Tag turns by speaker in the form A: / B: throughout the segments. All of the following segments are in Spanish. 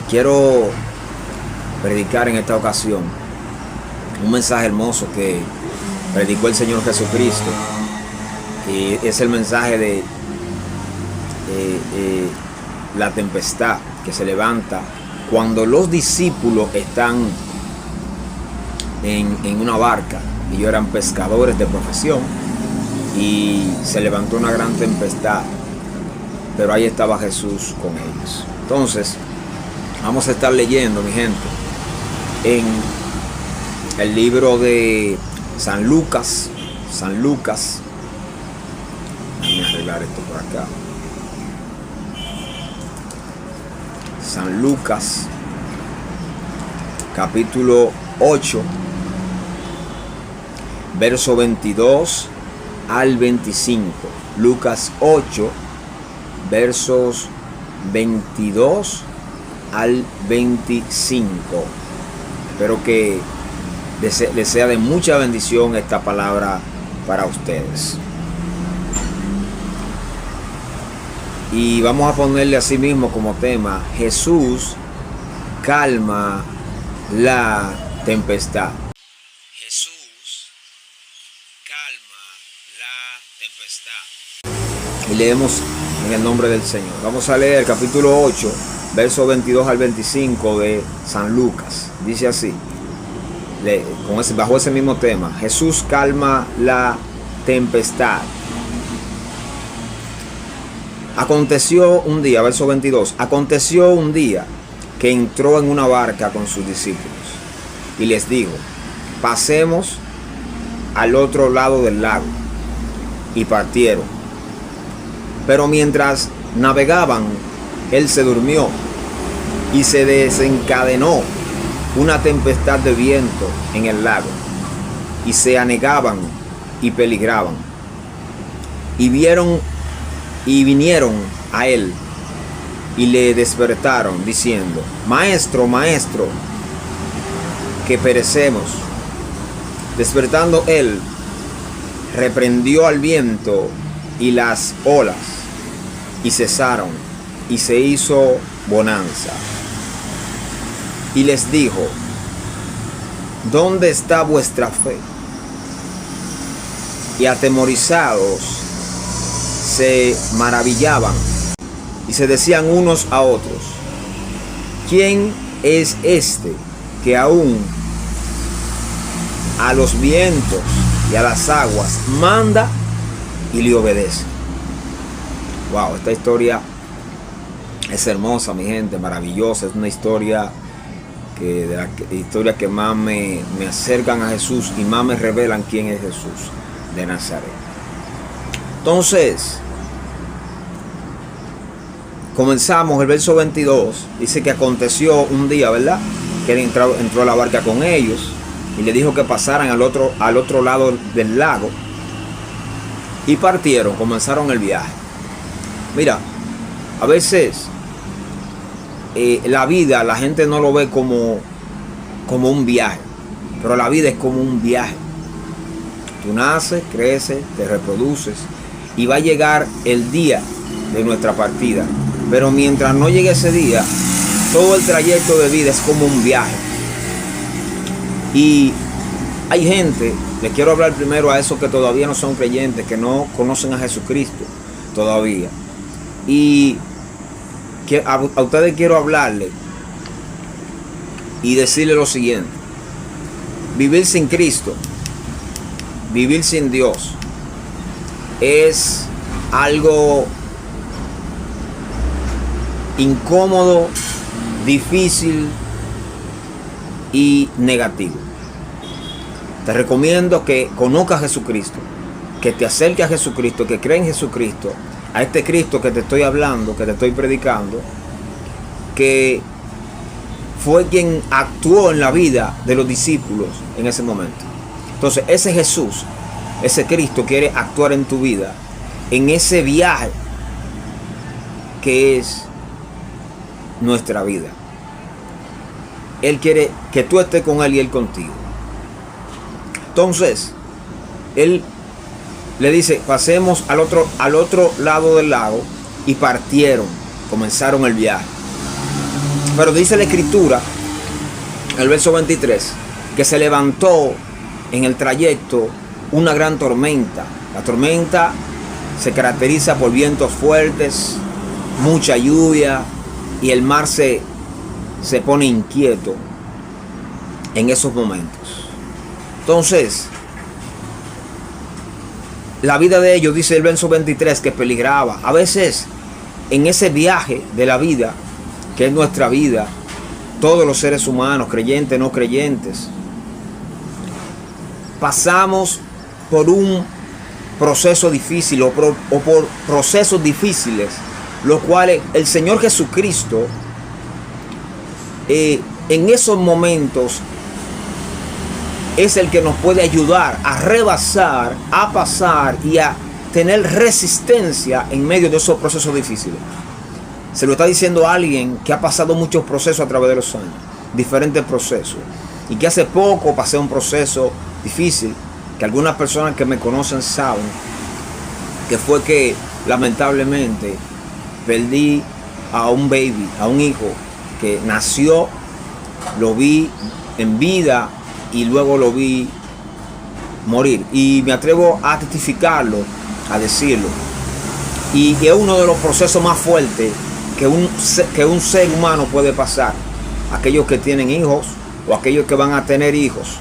A: Quiero predicar en esta ocasión un mensaje hermoso que predicó el Señor Jesucristo. Y es el mensaje de la tempestad que se levanta cuando los discípulos están en una barca. Ellos eran pescadores de profesión y se levantó una gran tempestad, pero ahí estaba Jesús con ellos. Entonces vamos a estar leyendo, mi gente, en el libro de San Lucas. Déjame arreglar esto por acá. San Lucas, capítulo 8, verso 22 al 25. Lucas 8, versos 22 al 25. Espero que les sea de mucha bendición esta palabra para ustedes. Y vamos a ponerle así mismo como tema: Jesús calma la tempestad. Jesús calma la tempestad. Y leemos en el nombre del Señor. Vamos a leer el capítulo 8, versos 22 al 25 de San Lucas. Dice así, bajo ese mismo tema: Jesús calma la tempestad. Aconteció un día, verso 22, aconteció un día que entró en una barca con sus discípulos y les dijo: pasemos al otro lado del lago. Y partieron. Pero mientras navegaban, él se durmió y se desencadenó una tempestad de viento en el lago, y se anegaban y peligraban. Y vinieron a él y le despertaron diciendo: Maestro, maestro, que perecemos. Despertando él, reprendió al viento y las olas, y cesaron, y se hizo bonanza. Y les dijo: ¿dónde está vuestra fe? Y atemorizados se maravillaban y se decían unos a otros: ¿quién es este que aún a los vientos y a las aguas manda y le obedece? Wow, esta historia es hermosa, mi gente, maravillosa. Es una historia que más me acercan a Jesús y más me revelan quién es Jesús de Nazaret. Entonces, comenzamos el verso 22. Dice que aconteció un día, ¿verdad?, que él entró a la barca con ellos y le dijo que pasaran al otro lado del lago, y partieron, comenzaron el viaje. Mira, a veces la vida, la gente no lo ve como un viaje, pero la vida es como un viaje. Tú naces, creces, te reproduces, y va a llegar el día de nuestra partida. Pero mientras no llegue ese día, todo el trayecto de vida es como un viaje. Y hay gente, les quiero hablar primero a esos que todavía no son creyentes, que no conocen a Jesucristo todavía. Y a ustedes quiero hablarle y decirle lo siguiente: vivir sin Cristo, vivir sin Dios, es algo incómodo, difícil y negativo. Te recomiendo que conozcas a Jesucristo, que te acerques a Jesucristo, que creas en Jesucristo, a este Cristo que te estoy hablando, que te estoy predicando, que fue quien actuó en la vida de los discípulos en ese momento. Entonces, ese Jesús, ese Cristo quiere actuar en tu vida, en ese viaje que es nuestra vida. Él quiere que tú estés con Él y Él contigo. Entonces, Él le dice: pasemos al otro lado del lago, y partieron, comenzaron el viaje. Pero dice la escritura, el verso 23, que se levantó en el trayecto una gran tormenta. La tormenta se caracteriza por vientos fuertes, mucha lluvia, y el mar se pone inquieto en esos momentos. Entonces, la vida de ellos, dice el verso 23, que peligraba. A veces, en ese viaje de la vida, que es nuestra vida, todos los seres humanos, creyentes, no creyentes, pasamos por un proceso difícil o por procesos difíciles, los cuales el Señor Jesucristo en esos momentos es el que nos puede ayudar a rebasar, a pasar y a tener resistencia en medio de esos procesos difíciles. Se lo está diciendo a alguien que ha pasado muchos procesos a través de los años, diferentes procesos, y que hace poco pasé un proceso difícil, que algunas personas que me conocen saben, que fue que lamentablemente perdí a un baby, a un hijo que nació, lo vi en vida y luego lo vi morir. Y me atrevo a testificarlo, a decirlo. Y que es uno de los procesos más fuertes que un ser humano puede pasar. Aquellos que tienen hijos o aquellos que van a tener hijos.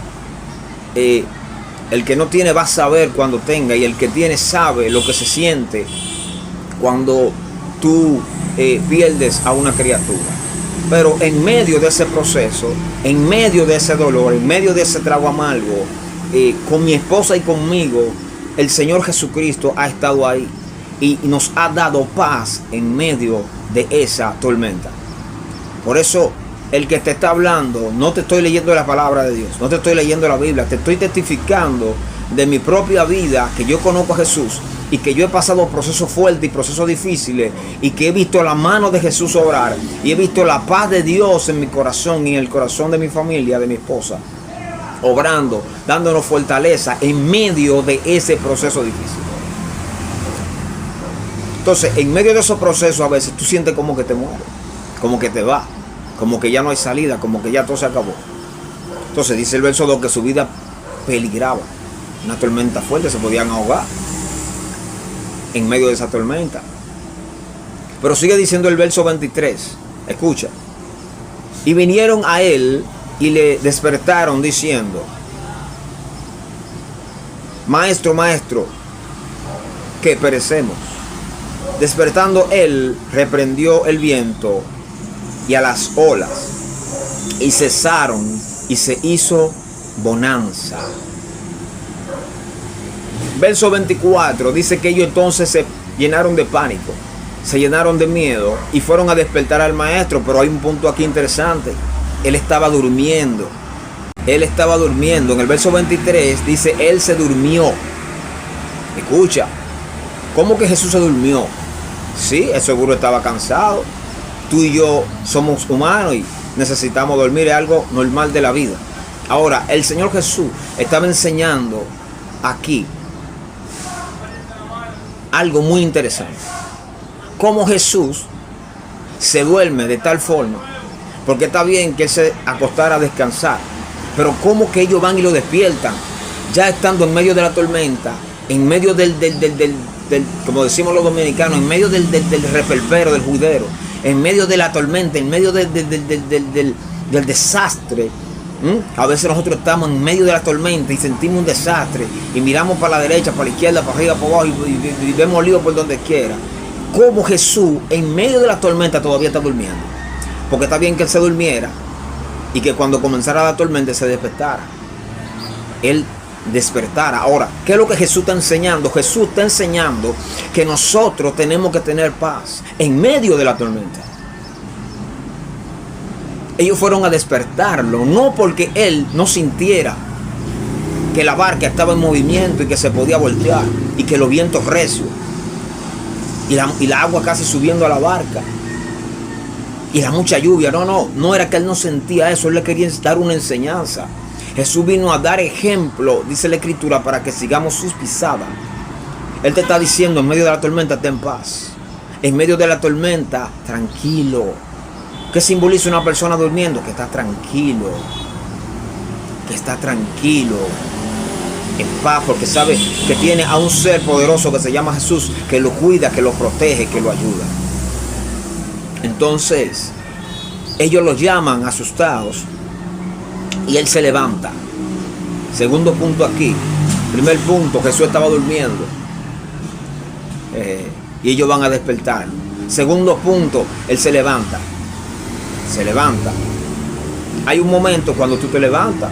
A: El que no tiene va a saber cuando tenga, y el que tiene sabe lo que se siente cuando tú pierdes a una criatura. Pero en medio de ese proceso, en medio de ese dolor, en medio de ese trago amargo, con mi esposa y conmigo, el Señor Jesucristo ha estado ahí y nos ha dado paz en medio de esa tormenta. Por eso, el que te está hablando, no te estoy leyendo la palabra de Dios, no te estoy leyendo la Biblia, te estoy testificando de mi propia vida, que yo conozco a Jesús y que yo he pasado procesos fuertes y procesos difíciles, y que he visto la mano de Jesús obrar, y he visto la paz de Dios en mi corazón y en el corazón de mi familia, de mi esposa, obrando, dándonos fortaleza en medio de ese proceso difícil. Entonces, en medio de esos procesos, a veces tú sientes como que te mueres, como que te va, como que ya no hay salida, como que ya todo se acabó. Entonces dice el verso 2 que su vida peligraba. Una tormenta fuerte, se podían ahogar en medio de esa tormenta. Pero sigue diciendo el verso 23, escucha. Y vinieron a él y le despertaron diciendo: Maestro, maestro, que perecemos. Despertando él, reprendió el viento y a las olas, y cesaron, y se hizo bonanza. Verso 24 dice que ellos entonces se llenaron de pánico, se llenaron de miedo y fueron a despertar al maestro. Pero hay un punto aquí interesante: él estaba durmiendo. Él estaba durmiendo. En el verso 23 dice: él se durmió. Escucha, ¿cómo que Jesús se durmió? Sí, él seguro estaba cansado. Tú y yo somos humanos y necesitamos dormir, es algo normal de la vida. Ahora, el Señor Jesús estaba enseñando aquí algo muy interesante. Cómo Jesús se duerme de tal forma, porque está bien que él se acostara a descansar, pero cómo que ellos van y lo despiertan, ya estando en medio de la tormenta, en medio del como decimos los dominicanos, en medio del reperpero, del juidero, en medio de la tormenta, en medio del desastre. A veces nosotros estamos en medio de la tormenta y sentimos un desastre y miramos para la derecha, para la izquierda, para arriba, para abajo y vemos lío por donde quiera. Como Jesús en medio de la tormenta todavía está durmiendo, porque está bien que él se durmiera y que cuando comenzara la tormenta se despertara, él despertara. Ahora, ¿qué es lo que Jesús está enseñando? Jesús está enseñando que nosotros tenemos que tener paz en medio de la tormenta. Ellos fueron a despertarlo, no porque él no sintiera que la barca estaba en movimiento y que se podía voltear y que los vientos recios y la agua casi subiendo a la barca y la mucha lluvia. No era que él no sentía eso, él le quería dar una enseñanza. Jesús vino a dar ejemplo, dice la Escritura, para que sigamos sus pisadas. Él te está diciendo: en medio de la tormenta ten paz, en medio de la tormenta tranquilo, ¿Qué simboliza una persona durmiendo? Que está tranquilo. Que está tranquilo. En paz, porque sabe que tiene a un ser poderoso que se llama Jesús, que lo cuida, que lo protege, que lo ayuda. Entonces, ellos lo llaman asustados y él se levanta. Segundo punto aquí. Primer punto, Jesús estaba durmiendo. Y ellos van a despertar. Segundo punto, él se levanta. Se levanta. Hay un momento cuando tú te levantas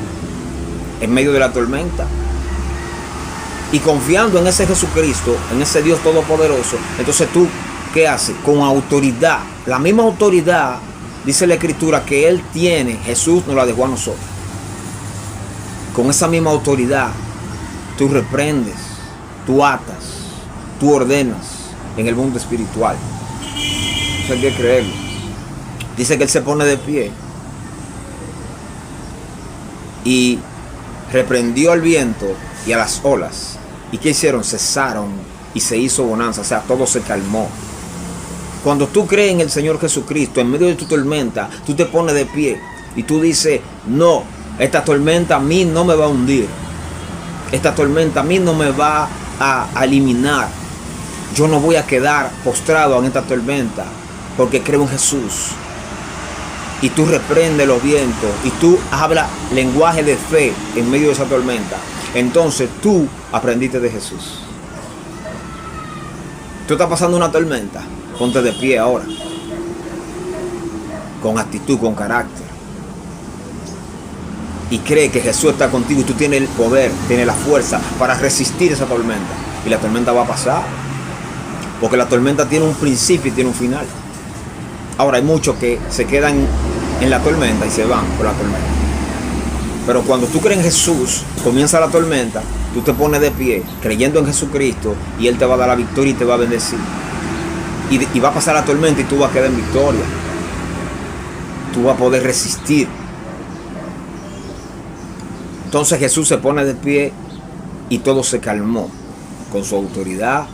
A: en medio de la tormenta y confiando en ese Jesucristo, en ese Dios todopoderoso. Entonces tú, ¿qué haces? Con autoridad, la misma autoridad, dice la Escritura, que Él tiene, Jesús nos la dejó a nosotros. Con esa misma autoridad, tú reprendes, tú atas, tú ordenas en el mundo espiritual. Eso hay que creerlo. Dice que Él se pone de pie y reprendió al viento y a las olas. ¿Y qué hicieron? Cesaron y se hizo bonanza. O sea, todo se calmó. Cuando tú crees en el Señor Jesucristo, en medio de tu tormenta, tú te pones de pie y tú dices, no, esta tormenta a mí no me va a hundir. Esta tormenta a mí no me va a eliminar. Yo no voy a quedar postrado en esta tormenta porque creo en Jesús. Y tú reprendes los vientos y tú hablas lenguaje de fe en medio de esa tormenta. Entonces tú aprendiste de Jesús. Tú estás pasando una tormenta, ponte de pie ahora. Con actitud, con carácter. Y cree que Jesús está contigo y tú tienes el poder, tienes la fuerza para resistir esa tormenta. Y la tormenta va a pasar. Porque la tormenta tiene un principio y tiene un final. Ahora hay muchos que se quedan en la tormenta y se van por la tormenta. Pero cuando tú crees en Jesús, comienza la tormenta, tú te pones de pie, creyendo en Jesucristo, y Él te va a dar la victoria y te va a bendecir. Y va a pasar la tormenta y tú vas a quedar en victoria. Tú vas a poder resistir. Entonces Jesús se pone de pie y todo se calmó. Con su autoridad,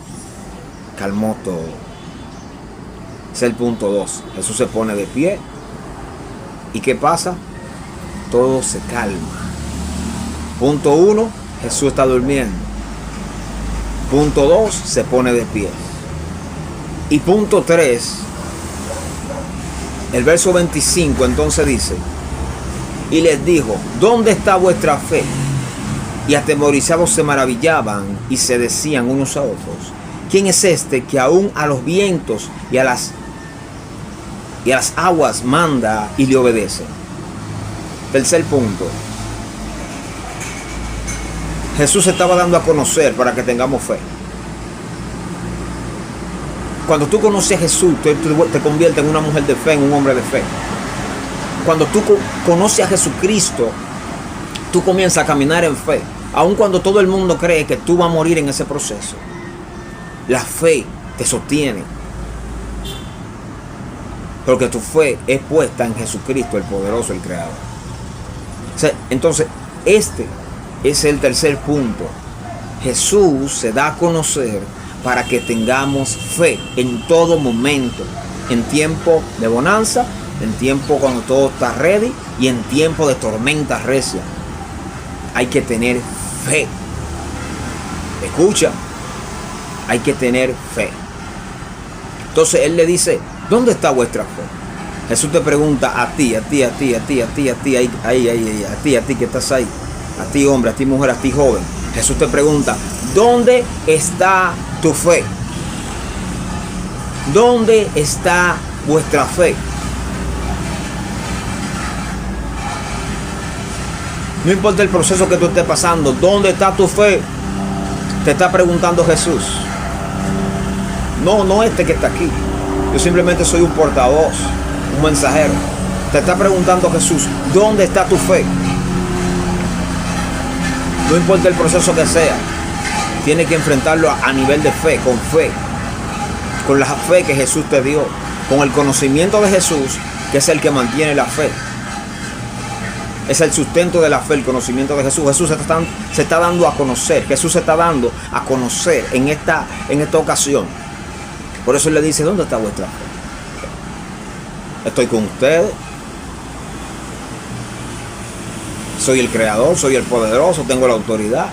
A: calmó todo. Ese es el punto 2. Jesús se pone de pie. ¿Y qué pasa? Todo se calma. Punto 1, Jesús está durmiendo. Punto 2, se pone de pie. Y punto 3, el verso 25 entonces dice, y les dijo, ¿dónde está vuestra fe? Y atemorizados se maravillaban y se decían unos a otros, ¿quién es este que aún a los vientos y a las aguas manda y le obedece? Tercer punto. Jesús se estaba dando a conocer para que tengamos fe. Cuando tú conoces a Jesús, te conviertes en una mujer de fe, en un hombre de fe. Cuando tú conoces a Jesucristo, tú comienzas a caminar en fe. Aun cuando todo el mundo cree que tú vas a morir en ese proceso, la fe te sostiene. Porque tu fe es puesta en Jesucristo, el poderoso, el creador. Entonces, este es el tercer punto. Jesús se da a conocer para que tengamos fe en todo momento. En tiempo de bonanza, en tiempo cuando todo está ready y en tiempo de tormenta recia. Hay que tener fe. Escucha, hay que tener fe. Entonces Él le dice, ¿dónde está vuestra fe? Jesús te pregunta a ti que estás ahí, a ti hombre, a ti mujer, a ti joven. Jesús te pregunta, ¿dónde está tu fe? ¿Dónde está vuestra fe? No importa el proceso que tú estés pasando, ¿dónde está tu fe? Te está preguntando Jesús. No este que está aquí. Yo simplemente soy un portavoz, un mensajero. Te está preguntando Jesús, ¿dónde está tu fe? No importa el proceso que sea, tienes que enfrentarlo a nivel de fe, con la fe que Jesús te dio, con el conocimiento de Jesús, que es el que mantiene la fe. Es el sustento de la fe, el conocimiento de Jesús. Jesús se está dando a conocer. Jesús se está dando a conocer en esta ocasión. Por eso Él le dice, ¿dónde está vuestra fe? estoy con ustedes. Soy el creador, soy el poderoso, tengo la autoridad,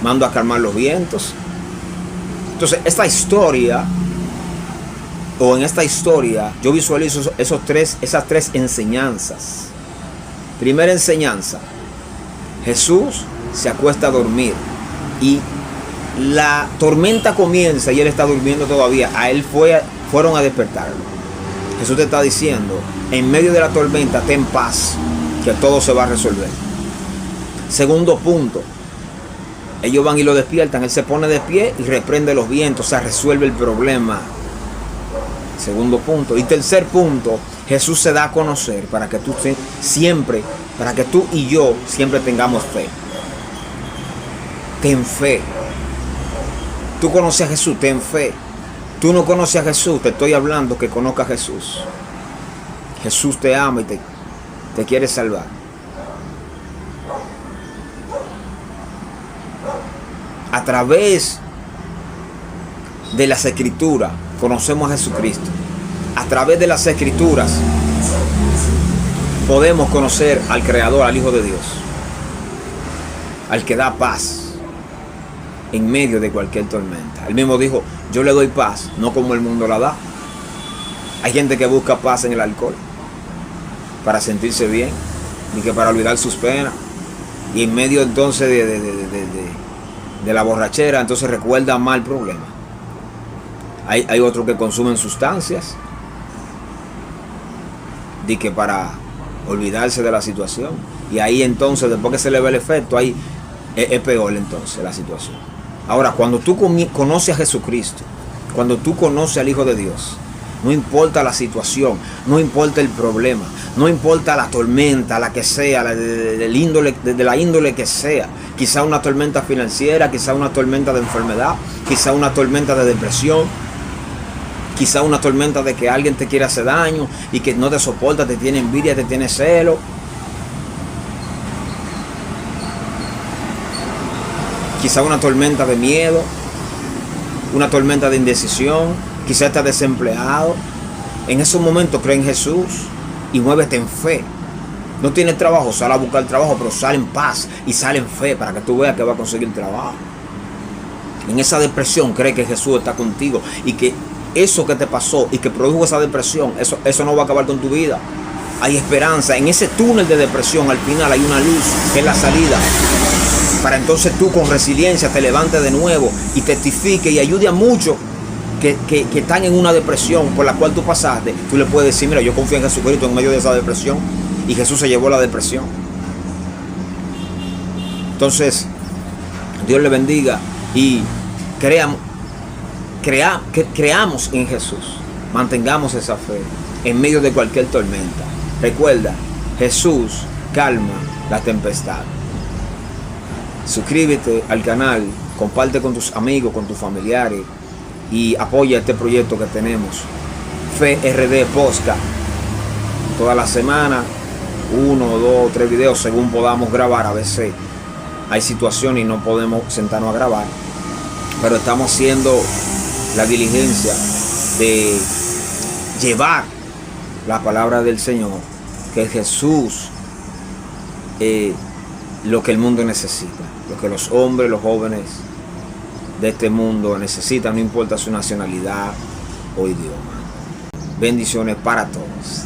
A: mando a calmar los vientos. Entonces, esta historia, o en esta historia, yo visualizo esas tres enseñanzas. Primera enseñanza: Jesús se acuesta a dormir y la tormenta comienza y él está durmiendo todavía. A él fueron a despertarlo. Jesús te está diciendo, en medio de la tormenta, ten paz, que todo se va a resolver. Segundo punto, ellos van y lo despiertan, él se pone de pie y reprende los vientos, o sea, resuelve el problema. Segundo punto. Y tercer punto, Jesús se da a conocer para que tú y yo siempre tengamos fe. Ten fe. Tú conoces a Jesús, ten fe. Tú no conoces a Jesús, te estoy hablando que conozca a Jesús. Jesús te ama y te quiere salvar. A través de las Escrituras conocemos a Jesucristo. A través de las Escrituras podemos conocer al Creador, al Hijo de Dios, al que da paz en medio de cualquier tormenta. Él mismo dijo, yo le doy paz, no como el mundo la da. Hay gente que busca paz en el alcohol para sentirse bien y que para olvidar sus penas, y en medio entonces de la borrachera entonces recuerda mal el problema. Hay otros que consumen sustancias de que para olvidarse de la situación, y ahí entonces después que se le ve el efecto, ahí es peor entonces la situación. Ahora, cuando tú conoces a Jesucristo, cuando tú conoces al Hijo de Dios, no importa la situación, no importa el problema, no importa la tormenta, la que sea, de la índole que sea, quizá una tormenta financiera, quizá una tormenta de enfermedad, quizá una tormenta de depresión, quizá una tormenta de que alguien te quiere hacer daño y que no te soporta, te tiene envidia, te tiene celo. Quizá una tormenta de miedo, una tormenta de indecisión, quizá estás desempleado. En esos momentos cree en Jesús y muévete en fe. No tienes trabajo, sal a buscar trabajo, pero sal en paz y sal en fe para que tú veas que va a conseguir trabajo. En esa depresión cree que Jesús está contigo y que eso que te pasó y que produjo esa depresión, eso no va a acabar con tu vida. Hay esperanza. En ese túnel de depresión al final hay una luz, que es la salida, para entonces tú con resiliencia te levantes de nuevo y testifique y ayude a muchos que están en una depresión por la cual tú pasaste. Tú le puedes decir, mira, yo confío en Jesucristo en medio de esa depresión, y Jesús se llevó la depresión. Entonces, Dios le bendiga y creamos en Jesús, mantengamos esa fe en medio de cualquier tormenta. Recuerda, Jesús calma la tempestad. Suscríbete al canal, comparte con tus amigos, con tus familiares y apoya este proyecto que tenemos, Fe RD Podcast. Toda la semana, 1, 2, 3 videos según podamos grabar. A veces hay situaciones y no podemos sentarnos a grabar, pero estamos haciendo la diligencia de llevar la palabra del Señor, que es Jesús, lo que el mundo necesita, lo que los hombres, los jóvenes de este mundo necesitan, no importa su nacionalidad o idioma. Bendiciones para todos.